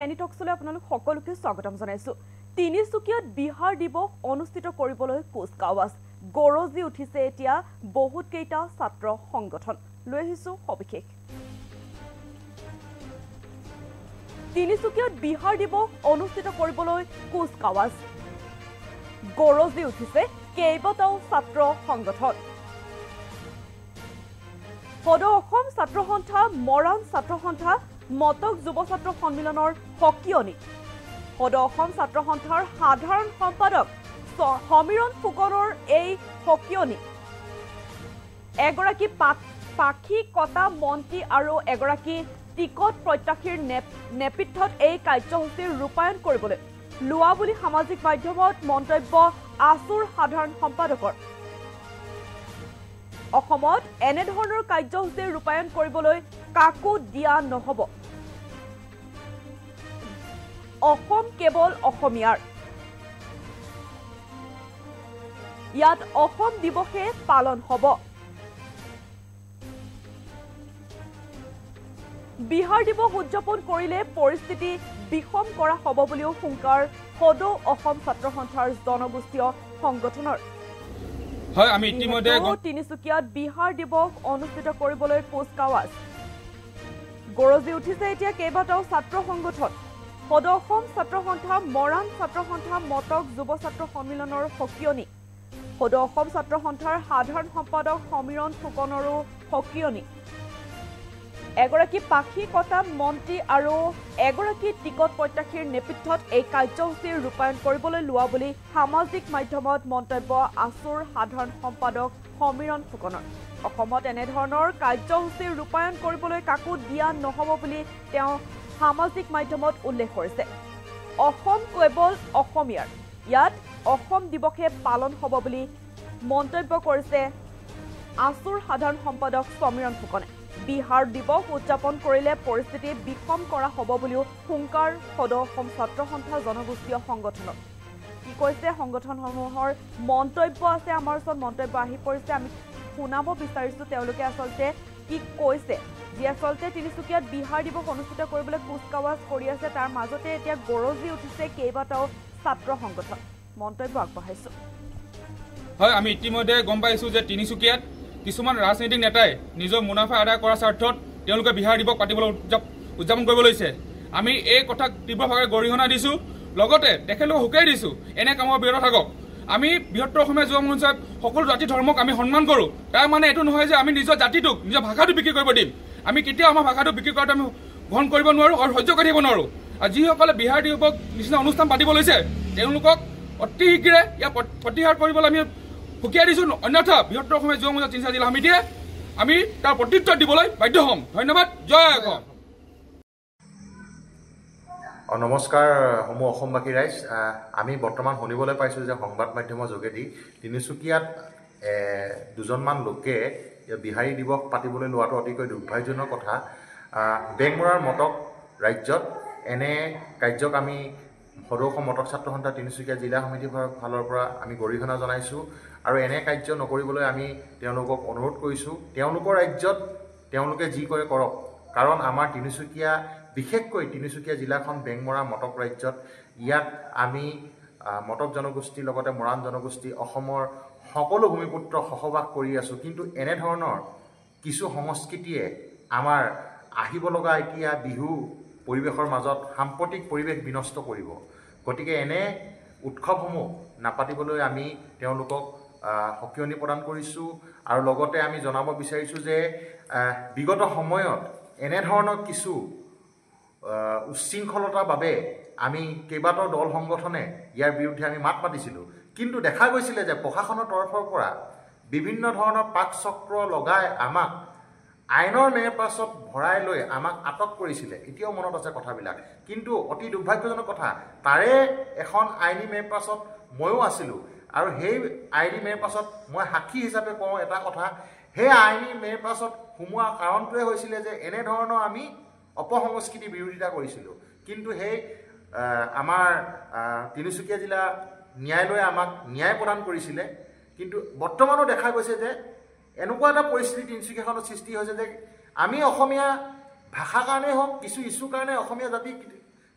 এনিটক্সলৈ আপোনালোক সকলোকে স্বাগতম জনাইছো। তিনিচুকীয়াত বিহাৰ দিৱস অনুষ্ঠিত কৰিবলৈ কুচকাৱাজ গৰজি উঠিছে এতিয়া বহুত কেইটা ছাত্ৰ সংগঠন লৈ আহিছো সবিশেষ। তিনিচুকীয়াত বিহাৰ দিৱস অনুষ্ঠিত কৰিবলৈ কুচকাৱাজ গৰজি উঠিছে কেইবাটাও ছাত্ৰ সংগঠন। সদৌ অসম ছাত্ৰ সন্থা, মৰাণ ছাত্ৰ সন্থা, মটক যুৱ ছাত্ৰ সন্মিলনৰ সকিয়নি, সদৌ অসম ছাত্ৰ সন্থাৰ সাধাৰণ সম্পাদক সমীৰণ ফুকনৰ এই সকিয়নি, এগৰাকী পাখি কটা মন্ত্ৰী আৰু এগৰাকী টিকট প্ৰত্যাশীৰ নেতৃত্বত এই কাৰ্যসূচী ৰূপায়ণ কৰিবলৈ লোৱা বুলি সামাজিক মাধ্যমত মন্তব্য আছুৰ সাধাৰণ সম্পাদকৰ। অসমত এনেধৰণৰ কাৰ্যসূচী ৰূপায়ণ কৰিবলৈ কাকো দিয়া নহব। অসম কেৱল অসমীয়াৰ। ইয়াত অসম দিৱসে পালন হ'ব। বিহাৰ দিৱস উদযাপন কৰিলে পৰিস্থিতি বিষম কৰা হ'ব বুলিও হুংকাৰ সদৌ অসম ছাত্ৰ সন্থাৰ জনগোষ্ঠীয় সংগঠনৰ। হয়, আমি ইতিমধ্যে তিনিচুকীয়াত বিহাৰ দিৱস অনুষ্ঠিত কৰিবলৈ কুচকাৱাজ গৰজি উঠিছে এতিয়া কেইবাটাও ছাত্ৰ সংগঠন। সদৌ অসম ছাত্ৰ সন্থা, মৰাণ ছাত্ৰ সন্থা, মটক যুৱ ছাত্ৰ সন্মিলনৰ সকিয়নি, সদৌ অসম ছাত্ৰ সন্থাৰ সাধাৰণ সম্পাদক সমীৰণ ফুকনৰো সকিয়নি, এগৰাকী পাখি কটা মন্ত্ৰী আৰু এগৰাকী টিকট প্ৰত্যাশীৰ নেতৃত্বত এই কাৰ্যসূচী ৰূপায়ণ কৰিবলৈ লোৱা বুলি সামাজিক মাধ্যমত মন্তব্য আছুৰ সাধাৰণ সম্পাদক সমীৰণ ফুকনৰ। অসমত এনেধৰণৰ কাৰ্যসূচী ৰূপায়ণ কৰিবলৈ কাকো দিয়া নহব বুলি তেওঁ সামাজিক মাধ্যমত উল্লেখ কৰিছে। অসম কেৱল অসমীয়াৰ। ইয়াত অসম দিৱসে পালন হ'ব বুলি মন্তব্য কৰিছে আছুৰ সাধাৰণ সম্পাদক সমীৰণ ফুকনে। বিহাৰ দিৱস উদযাপন কৰিলে পৰিস্থিতি বিষম কৰা হ'ব বুলিও হুংকাৰ সদৌ অসম ছাত্ৰ সন্থা জনগোষ্ঠীয় সংগঠনৰ। কি কৈছে সংগঠনসমূহৰ মন্তব্য আছে, আমাৰ ওচৰত মন্তব্য আহি পৰিছে, আমি শুনাব বিচাৰিছো তেওঁলোকে আচলতে কি কৈছে। যি আচলতে তিনিচুকীয়াত বিহাৰ দিৱস অনুষ্ঠিত কৰিবলৈ কুচকাৱাজ কৰি আছে, তাৰ মাজতে এতিয়া গৰজি উঠিছে কেইবাটাও ছাত্ৰ সংগঠন। মন্তব্য আগবঢ়াইছো। হয়, আমি ইতিমধ্যে গম পাইছো যে তিনিচুকীয়াত কিছুমান ৰাজনৈতিক নেতাই নিজৰ মুনাফা আদায় কৰাৰ স্বাৰ্থত তেওঁলোকে বিহাৰ দিৱস পাতিবলৈ উদযাপন কৰিব লৈছে। আমি এই কথাক তীব্ৰভাৱে গৰিহণা দিছো, লগতে তেখেতলোকক হুকাই দিছো এনে কামৰ বিৰত থাকক। আমি বৃহত্তৰ অসমীয়া যুৱ মঞ্চই সকলো জাতি ধৰ্মক আমি সন্মান কৰোঁ। তাৰ মানে এইটো নহয় যে আমি নিজৰ জাতিটোক, নিজৰ ভাষাটো বিক্ৰী কৰিব দিম। আমি কেতিয়াও আমাৰ ভাষাটো বিক্ৰী কৰাটো আমি গ্ৰহণ কৰিব নোৱাৰোঁ আৰু সহ্য কৰি থাকিব নোৱাৰোঁ। আৰু যিসকলে বিহাৰ দিৱস নিচিনা অনুষ্ঠান পাতিব লৈছে তেওঁলোকক অতি শীঘ্ৰে ইয়াৰ প্ৰতিহাৰ কৰিবলৈ আমি সুকীয়াই দিছোঁ। অন্যথা বৃহত্তৰ অসমীয়া যুৱ মঞ্চ তিনিচুকীয়া জিলা সমিতিয়ে আমি তাৰ প্ৰত্যুত্তৰ দিবলৈ বাধ্য হ'ম। ধন্যবাদ। জয় অসম। নমস্কাৰ সমূহ অসমবাসী ৰাইজ। আমি বৰ্তমান শুনিবলৈ পাইছোঁ যে সংবাদ মাধ্যমৰ যোগেদি তিনিচুকীয়াত দুজনমান লোকে বিহাৰী দিৱস পাতিবলৈ লোৱাটো অতিকৈ দুৰ্ভাগ্যজনক কথা। বেংমৰাৰ মটক ৰাজ্যত এনে কাৰ্যক আমি সদৌ অসম মটক ছাত্ৰ সন্থা তিনিচুকীয়া জিলা সমিতিৰ ফালৰ পৰা আমি গৰিহণা জনাইছোঁ আৰু এনে কাৰ্য নকৰিবলৈ আমি তেওঁলোকক অনুৰোধ কৰিছোঁ। তেওঁলোকৰ ৰাজ্যত তেওঁলোকে যি কৰে কৰক, কাৰণ আমাৰ তিনিচুকীয়া, বিশেষকৈ তিনিচুকীয়া জিলাখন বেংমৰা মটক ৰাজ্যত, ইয়াত আমি মটক জনগোষ্ঠীৰ লগতে মৰাণ জনগোষ্ঠী অসমৰ সকলো ভূমিপুত্ৰ সহবাস কৰি আছোঁ। কিন্তু এনেধৰণৰ কিছু সংস্কৃতিয়ে আমাৰ আহিব লগা এতিয়া বিহু পৰিৱেশৰ মাজত সাম্প্ৰতিক পৰিৱেশ বিনষ্ট কৰিব। গতিকে এনে উৎসৱসমূহ নাপাতিবলৈ আমি তেওঁলোকক সকিয়নি প্ৰদান কৰিছোঁ আৰু লগতে আমি জনাব বিচাৰিছোঁ যে বিগত সময়ত এনেধৰণৰ কিছু উচ্ছৃংখলতাৰ বাবে আমি কেইবাটাও দল সংগঠনে ইয়াৰ বিৰুদ্ধে আমি মাত মাতিছিলোঁ। কিন্তু দেখা গৈছিলে যে প্ৰশাসনৰ তৰফৰ পৰা বিভিন্ন ধৰণৰ পাকচক্ৰ লগাই আমাক আইনৰ মেৰপাছত ভৰাই লৈ আমাক আটক কৰিছিলে। এতিয়াও মনত আছে কথাবিলাক। কিন্তু অতি দুৰ্ভাগ্যজনক কথা, তাৰে এখন আইনী মেৰপাছত ময়ো আছিলোঁ আৰু সেই আইনী মেৰপাছত মই সাক্ষী হিচাপে কওঁ এটা কথা, সেই আইনী মেৰপাছত সোমোৱাৰ কাৰণটোৱে হৈছিলে যে এনেধৰণৰ আমি অপসংস্কৃতিৰ বিৰোধিতা কৰিছিলোঁ। কিন্তু সেই আমাৰ তিনিচুকীয়া জিলা ন্যায়ালয়ে আমাক ন্যায় প্ৰদান কৰিছিলে। কিন্তু বৰ্তমানো দেখা গৈছে যে এনেকুৱা এটা পৰিস্থিতি তিনিচুকীয়াখনত সৃষ্টি হৈছে যে আমি অসমীয়া ভাষা কাৰণে হোক কিছু ইস্যুৰ কাৰণে অসমীয়া জাতি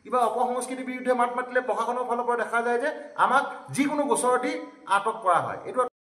কিবা অপসংস্কৃতিৰ বিৰুদ্ধে মাত মাতিলে প্ৰশাসনৰ ফালৰ পৰা দেখা যায় যে আমাক যিকোনো গোচৰ দি আটক কৰা হয়। এইটো